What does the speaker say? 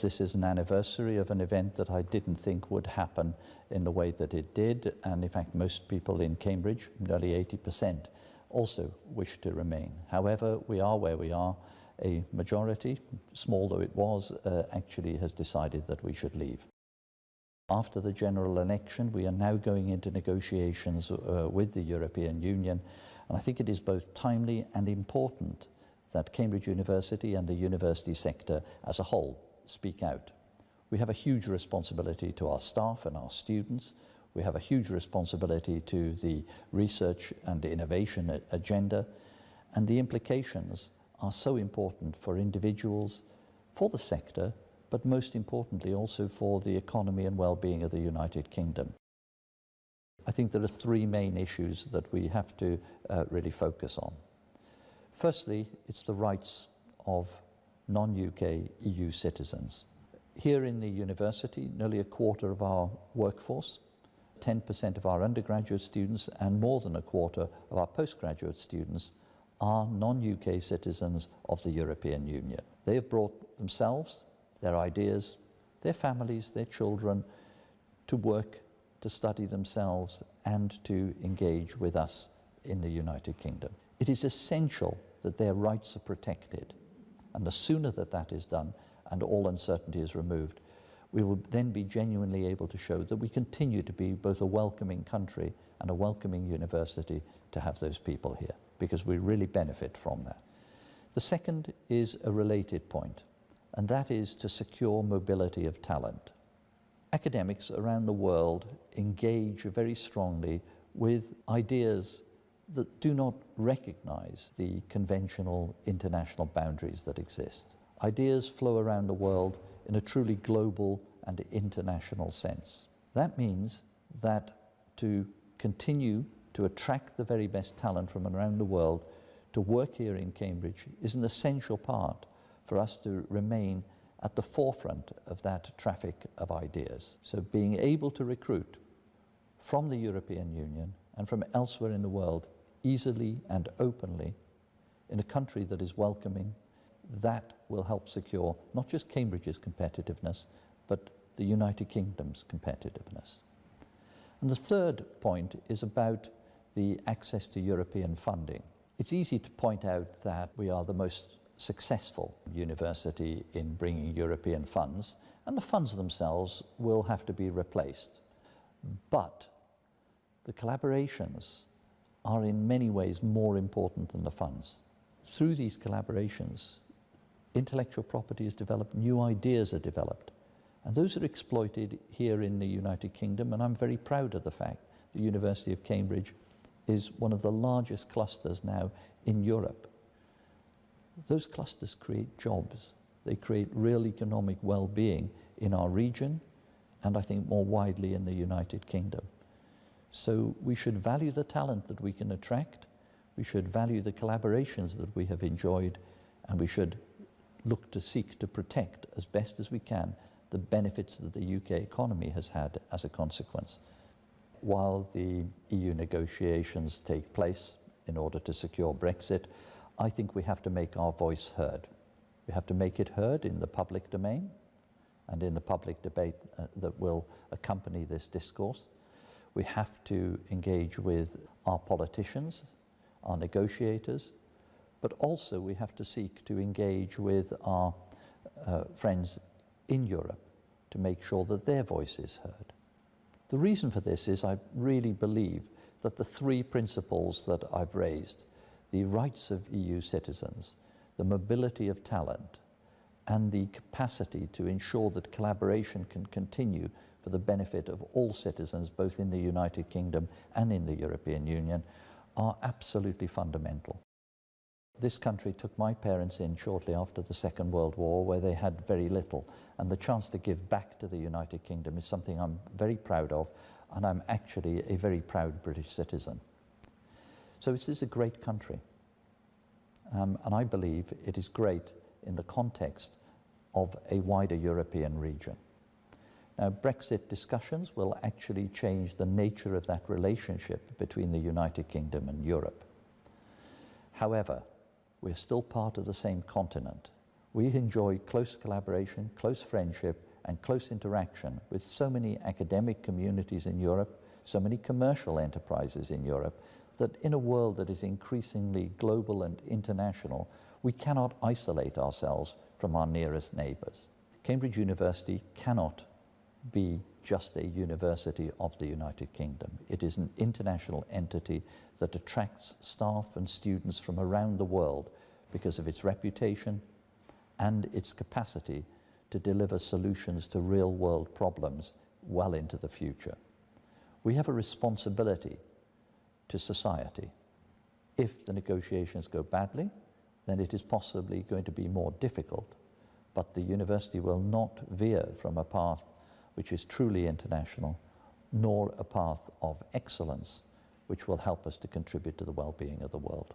This is an anniversary of an event that I didn't think would happen in the way that it did, and in fact most people in Cambridge, nearly 80%, also wish to remain. However, we are where we are. A majority, small though it was, actually has decided that we should leave. After the general election, we are now going into negotiations with the European Union, and I think it is both timely and important that Cambridge University and the university sector as a whole speak out. We have a huge responsibility to our staff and our students. We have a huge responsibility to the research and innovation agenda, and the implications are so important for individuals, for the sector, but most importantly also for the economy and well-being of the United Kingdom. I think there are three main issues that we have to really focus on. Firstly, it's the rights of non-UK EU citizens. Here in the university, nearly a quarter of our workforce, 10% of our undergraduate students and more than a quarter of our postgraduate students are non-UK citizens of the European Union. They have brought themselves, their ideas, their families, their children to work, to study themselves and to engage with us in the United Kingdom. It is essential that their rights are protected. And the sooner that that is done and all uncertainty is removed, we will then be genuinely able to show that we continue to be both a welcoming country and a welcoming university to have those people here, because we really benefit from that. The second is a related point, and that is to secure mobility of talent. Academics around the world engage very strongly with ideas that do not recognize the conventional international boundaries that exist. Ideas flow around the world in a truly global and international sense. That means that to continue to attract the very best talent from around the world to work here in Cambridge is an essential part for us to remain at the forefront of that traffic of ideas. So being able to recruit from the European Union and from elsewhere in the world easily and openly in a country that is welcoming, that will help secure not just Cambridge's competitiveness, but the United Kingdom's competitiveness. And the third point is about the access to European funding. It's easy to point out that we are the most successful university in bringing European funds, and the funds themselves will have to be replaced. But the collaborations are in many ways more important than the funds. Through these collaborations, intellectual property is developed, new ideas are developed, and those are exploited here in the United Kingdom, and I'm very proud of the fact the University of Cambridge is one of the largest clusters now in Europe. Those clusters create jobs. They create real economic well-being in our region, and I think more widely in the United Kingdom. So we should value the talent that we can attract, we should value the collaborations that we have enjoyed, and we should look to seek to protect as best as we can the benefits that the UK economy has had as a consequence. While the EU negotiations take place in order to secure Brexit, I think we have to make our voice heard. We have to make it heard in the public domain and in the public debate that will accompany this discourse. We have to engage with our politicians, our negotiators, but also we have to seek to engage with our friends in Europe to make sure that their voice is heard. The reason for this is I really believe that the three principles that I've raised, the rights of EU citizens, the mobility of talent, and the capacity to ensure that collaboration can continue for the benefit of all citizens, both in the United Kingdom and in the European Union, are absolutely fundamental. This country took my parents in shortly after the Second World War, where they had very little, and the chance to give back to the United Kingdom is something I'm very proud of, and I'm actually a very proud British citizen. So this is a great country, and I believe it is great in the context of a wider European region. Now, Brexit discussions will actually change the nature of that relationship between the United Kingdom and Europe. However, we're still part of the same continent. We enjoy close collaboration, close friendship, and close interaction with so many academic communities in Europe, so many commercial enterprises in Europe, that in a world that is increasingly global and international, we cannot isolate ourselves from our nearest neighbours. Cambridge University cannot be just a university of the United Kingdom. It is an international entity that attracts staff and students from around the world because of its reputation and its capacity to deliver solutions to real-world problems well into the future. We have a responsibility to society. If the negotiations go badly, then it is possibly going to be more difficult, but the university will not veer from a path which is truly international, nor a path of excellence which will help us to contribute to the well-being of the world.